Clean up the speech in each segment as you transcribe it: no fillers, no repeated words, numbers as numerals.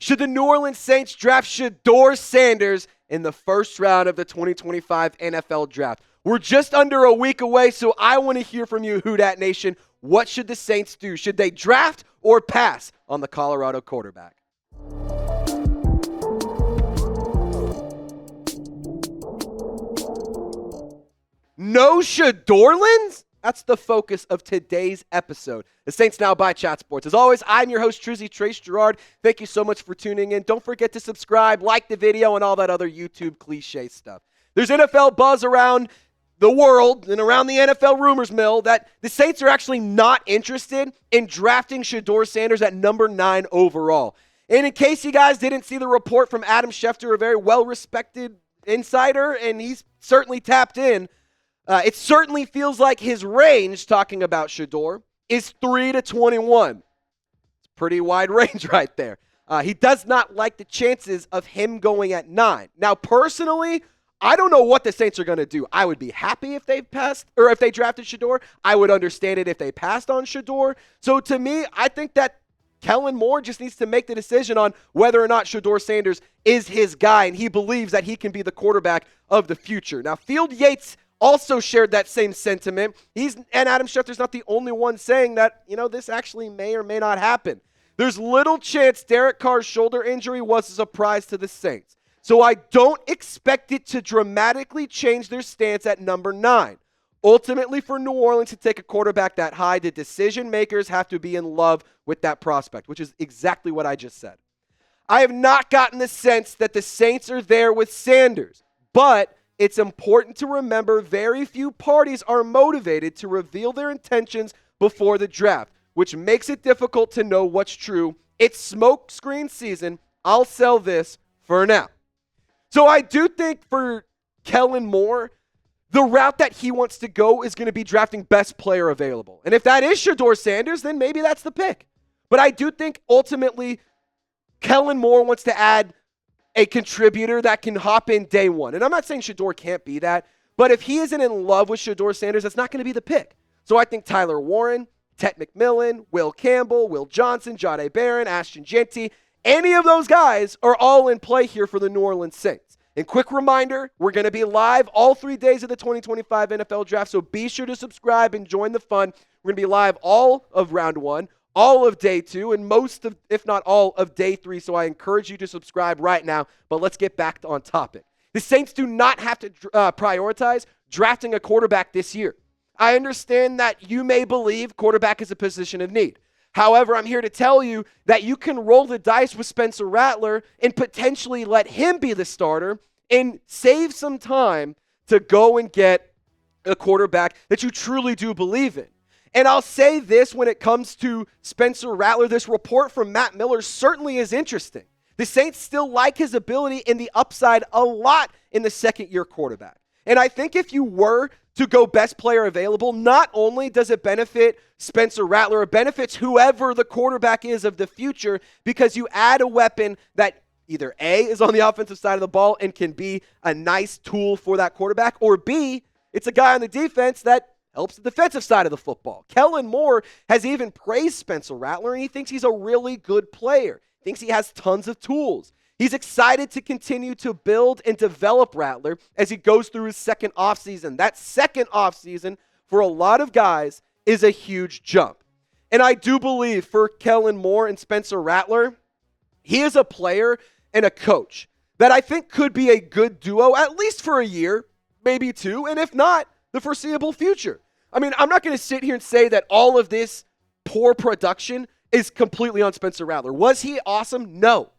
Should the New Orleans Saints draft Shedeur Sanders in the first round of the 2025 NFL Draft? We're just under a week away, so I want to hear from you, Who Dat Nation. What should the Saints do? Should they draft or pass on the Colorado quarterback? No Shedorlins? That's the focus of today's episode. The Saints Now by Chat Sports. As always, I'm your host, Trizzy Trace Gerard. Thank you so much for tuning in. Don't forget to subscribe, like the video, and all that other YouTube cliche stuff. There's NFL buzz around the world and around the NFL rumors mill that the Saints are actually not interested in drafting Shedeur Sanders at number 9 overall. And in case you guys didn't see the report from Adam Schefter, a very well-respected insider, and he's certainly tapped in, it certainly feels like his range, talking about Shedeur, is 3 to 21. It's a pretty wide range right there. He does not like the chances of him going at 9. Now, personally, I don't know what the Saints are going to do. I would be happy if they passed, or if they drafted Shedeur. I would understand it if they passed on Shedeur. So to me, I think that Kellen Moore just needs to make the decision on whether or not Shedeur Sanders is his guy, and he believes that he can be the quarterback of the future. Now, Field Yates also shared that same sentiment. And Adam Schefter's not the only one saying that, this actually may or may not happen. There's little chance Derek Carr's shoulder injury was a surprise to the Saints. So I don't expect it to dramatically change their stance at number 9. Ultimately, for New Orleans to take a quarterback that high, the decision makers have to be in love with that prospect, which is exactly what I just said. I have not gotten the sense that the Saints are there with Sanders, but it's important to remember very few parties are motivated to reveal their intentions before the draft, which makes it difficult to know what's true. It's smokescreen season. I'll sell this for now. So I do think for Kellen Moore, the route that he wants to go is going to be drafting best player available. And if that is Shedeur Sanders, then maybe that's the pick. But I do think ultimately Kellen Moore wants to add a contributor that can hop in day one. And I'm not saying Shedeur can't be that, but if he isn't in love with Shedeur Sanders, that's not going to be the pick. So I think Tyler Warren, Tet McMillan, Will Campbell, Will Johnson, Jahdae Barron, Ashton Jeanty, any of those guys are all in play here for the New Orleans Saints. And quick reminder, we're going to be live all 3 days of the 2025 NFL Draft, so be sure to subscribe and join the fun. We're going to be live all of round 1, all of day 2, and most of, if not all, of day 3. So I encourage you to subscribe right now. But let's get back on topic. The Saints do not have to prioritize drafting a quarterback this year. I understand that you may believe quarterback is a position of need. However, I'm here to tell you that you can roll the dice with Spencer Rattler and potentially let him be the starter and save some time to go and get a quarterback that you truly do believe in. And I'll say this when it comes to Spencer Rattler, this report from Matt Miller certainly is interesting. The Saints still like his ability and the upside a lot in the second-year quarterback. And I think if you were to go best player available, not only does it benefit Spencer Rattler, it benefits whoever the quarterback is of the future because you add a weapon that either A, is on the offensive side of the ball and can be a nice tool for that quarterback, or B, it's a guy on the defense that helps the defensive side of the football. Kellen Moore has even praised Spencer Rattler, and he thinks he's a really good player. Thinks he has tons of tools. He's excited to continue to build and develop Rattler as he goes through his second offseason. That second offseason, for a lot of guys, is a huge jump. And I do believe for Kellen Moore and Spencer Rattler, he is a player and a coach that I think could be a good duo, at least for a year, maybe 2, and if not, the foreseeable future. I mean, I'm not going to sit here and say that all of this poor production is completely on Spencer Rattler. Was he awesome? No.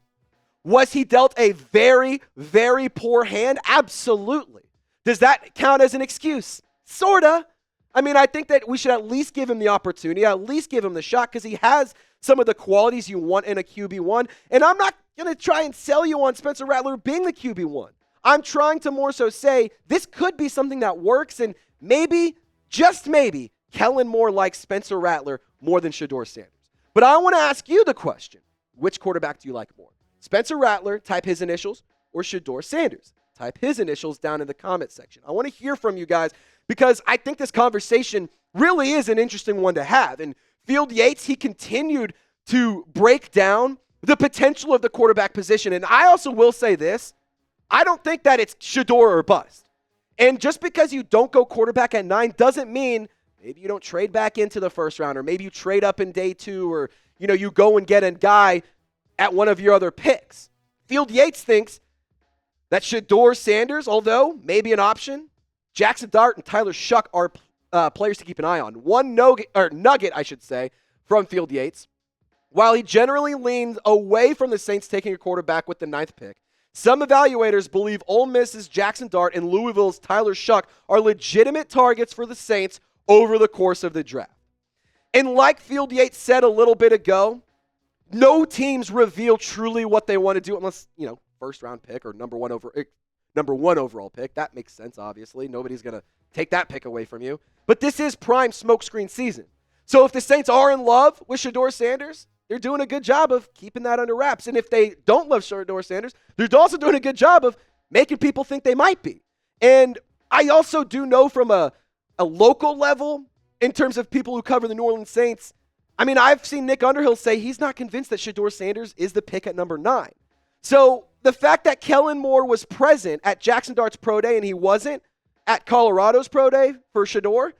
Was he dealt a very, very poor hand? Absolutely. Does that count as an excuse? Sorta. I mean, I think that we should at least give him the opportunity, at least give him the shot, because he has some of the qualities you want in a QB1. And I'm not going to try and sell you on Spencer Rattler being the QB1. I'm trying to more so say this could be something that works, and maybe, just maybe, Kellen Moore likes Spencer Rattler more than Shedeur Sanders. But I want to ask you the question, which quarterback do you like more? Spencer Rattler, type his initials, or Shedeur Sanders? Type his initials down in the comment section. I want to hear from you guys because I think this conversation really is an interesting one to have. And Field Yates, he continued to break down the potential of the quarterback position. And I also will say this. I don't think that it's Shedeur or bust. And just because you don't go quarterback at 9 doesn't mean maybe you don't trade back into the first round, or maybe you trade up in day 2, or you go and get a guy at one of your other picks. Field Yates thinks that Shedeur Sanders, although maybe an option, Jackson Dart and Tyler Shuck are players to keep an eye on. One nugget, I should say, from Field Yates. While he generally leans away from the Saints taking a quarterback with the 9th pick, some evaluators believe Ole Miss's Jackson Dart and Louisville's Tyler Shuck are legitimate targets for the Saints over the course of the draft. And like Field Yates said a little bit ago, no teams reveal truly what they want to do unless, first round pick or number one overall pick. That makes sense, obviously. Nobody's going to take that pick away from you. But this is prime smokescreen season. So if the Saints are in love with Shedeur Sanders, they're doing a good job of keeping that under wraps. And if they don't love Shedeur Sanders, they're also doing a good job of making people think they might be. And I also do know from a local level, in terms of people who cover the New Orleans Saints, I've seen Nick Underhill say he's not convinced that Shedeur Sanders is the pick at number 9. So the fact that Kellen Moore was present at Jackson Dart's pro day and he wasn't at Colorado's pro day for Shedeur,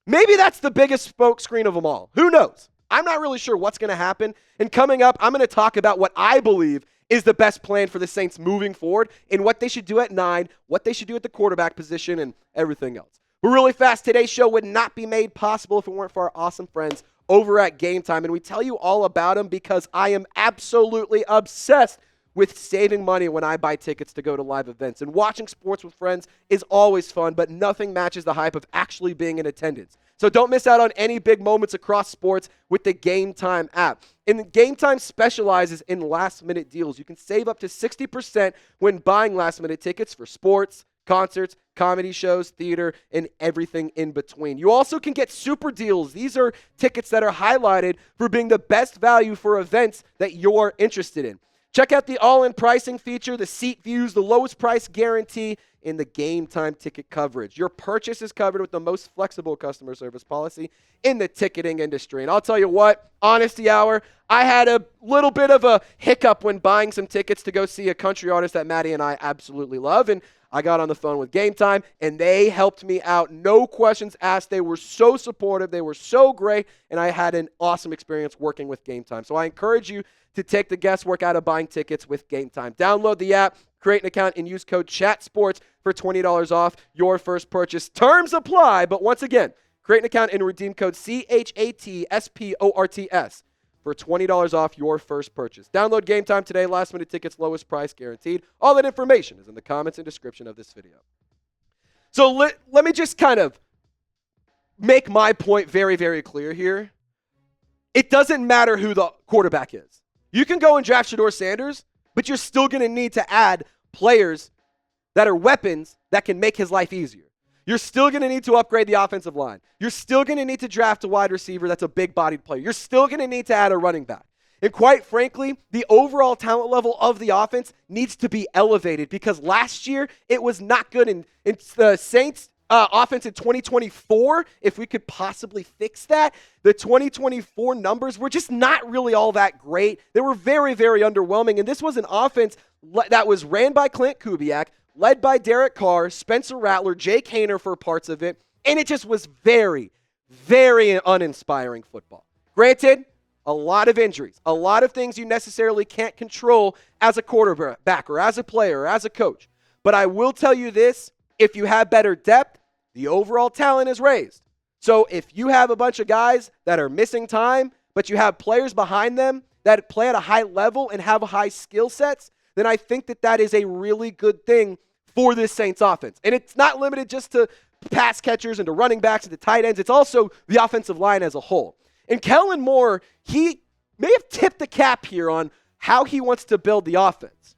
maybe that's the biggest smokescreen of them all. Who knows? I'm not really sure what's going to happen. And coming up, I'm going to talk about what I believe is the best plan for the Saints moving forward and what they should do at 9, what they should do at the quarterback position, and everything else. But really fast, today's show would not be made possible if it weren't for our awesome friends over at Game Time. And we tell you all about them because I am absolutely obsessed with saving money when I buy tickets to go to live events. And watching sports with friends is always fun, but nothing matches the hype of actually being in attendance. So don't miss out on any big moments across sports with the Game Time app. And Game Time specializes in last-minute deals. You can save up to 60% when buying last-minute tickets for sports, concerts, comedy shows, theater, and everything in between. You also can get super deals. These are tickets that are highlighted for being the best value for events that you're interested in. Check out the all-in pricing feature, the seat views, the lowest price guarantee, and the Game Time ticket coverage. Your purchase is covered with the most flexible customer service policy in the ticketing industry. And I'll tell you what, honesty hour, I had a little bit of a hiccup when buying some tickets to go see a country artist that Maddie and I absolutely love. And I got on the phone with Game Time, and they helped me out. No questions asked. They were so supportive. They were so great, and I had an awesome experience working with Game Time. So I encourage you to take the guesswork out of buying tickets with Game Time. Download the app, create an account, and use code CHATSPORTS for $20 off your first purchase. Terms apply, but once again, create an account and redeem code CHATSPORTS for $20 off your first purchase. Download Game Time today. Last-minute tickets, lowest price guaranteed. All that information is in the comments and description of this video. So let me just kind of make my point very, very clear here. It doesn't matter who the quarterback is. You can go and draft Shedeur Sanders, but you're still going to need to add players that are weapons that can make his life easier. You're still going to need to upgrade the offensive line. You're still going to need to draft a wide receiver that's a big-bodied player. You're still going to need to add a running back. And quite frankly, the overall talent level of the offense needs to be elevated because last year it was not good. And the Saints offense in 2024, if we could possibly fix that, the 2024 numbers were just not really all that great. They were very, very underwhelming. And this was an offense that was ran by Clint Kubiak, led by Derek Carr, Spencer Rattler, Jake Haener for parts of it. And it just was very, very uninspiring football. Granted, a lot of injuries, a lot of things you necessarily can't control as a quarterback or as a player or as a coach. But I will tell you this, if you have better depth, the overall talent is raised. So if you have a bunch of guys that are missing time, but you have players behind them that play at a high level and have high skill sets, then I think that is a really good thing for this Saints offense. And it's not limited just to pass catchers and to running backs and to tight ends. It's also the offensive line as a whole. And Kellen Moore, he may have tipped the cap here on how he wants to build the offense.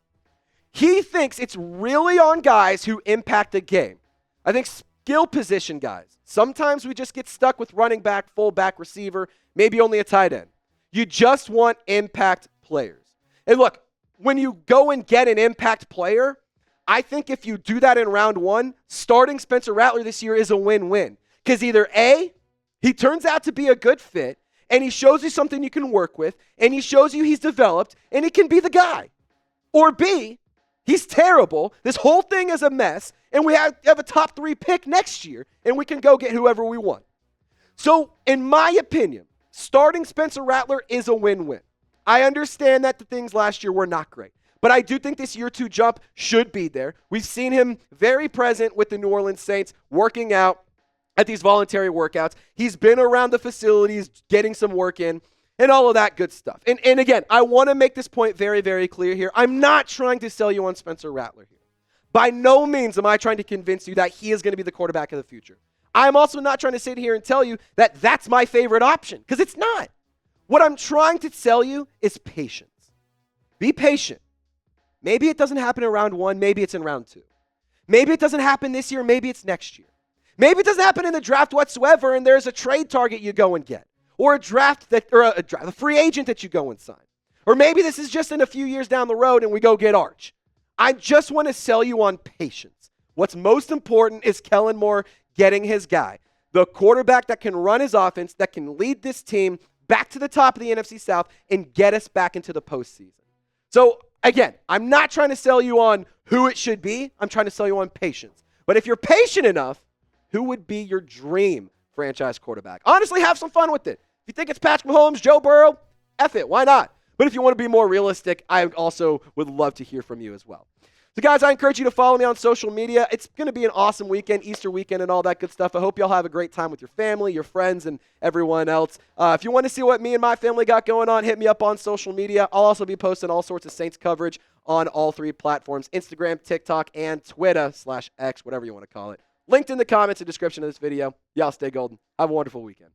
He thinks it's really on guys who impact the game. I think skill position guys. Sometimes we just get stuck with running back, fullback, receiver, maybe only a tight end. You just want impact players. And look, when you go and get an impact player, I think if you do that in round 1, starting Spencer Rattler this year is a win-win. Because either A, he turns out to be a good fit, and he shows you something you can work with, and he shows you he's developed, and he can be the guy. Or B, he's terrible, this whole thing is a mess, and we have a top 3 pick next year, and we can go get whoever we want. So, in my opinion, starting Spencer Rattler is a win-win. I understand that the things last year were not great, but I do think this year 2 jump should be there. We've seen him very present with the New Orleans Saints, working out at these voluntary workouts. He's been around the facilities, getting some work in, and all of that good stuff. And again, I want to make this point very, very clear here. I'm not trying to sell you on Spencer Rattler here. By no means am I trying to convince you that he is going to be the quarterback of the future. I'm also not trying to sit here and tell you that that's my favorite option, because it's not. What I'm trying to sell you is patience. Be patient. Maybe it doesn't happen in round 1. Maybe it's in round 2. Maybe it doesn't happen this year. Maybe it's next year. Maybe it doesn't happen in the draft whatsoever, and there's a trade target you go and get, or a free agent that you go and sign. Or maybe this is just in a few years down the road and we go get Arch. I just want to sell you on patience. What's most important is Kellen Moore getting his guy, the quarterback that can run his offense, that can lead this team back to the top of the NFC South and get us back into the postseason. So, again, I'm not trying to sell you on who it should be. I'm trying to sell you on patience. But if you're patient enough, who would be your dream franchise quarterback? Honestly, have some fun with it. If you think it's Patrick Mahomes, Joe Burrow, F it, why not? But if you want to be more realistic, I also would love to hear from you as well. So, guys, I encourage you to follow me on social media. It's going to be an awesome weekend, Easter weekend and all that good stuff. I hope y'all have a great time with your family, your friends, and everyone else. If you want to see what me and my family got going on, hit me up on social media. I'll also be posting all sorts of Saints coverage on all 3 platforms, Instagram, TikTok, and Twitter/X, whatever you want to call it. Linked in the comments and description of this video. Y'all stay golden. Have a wonderful weekend.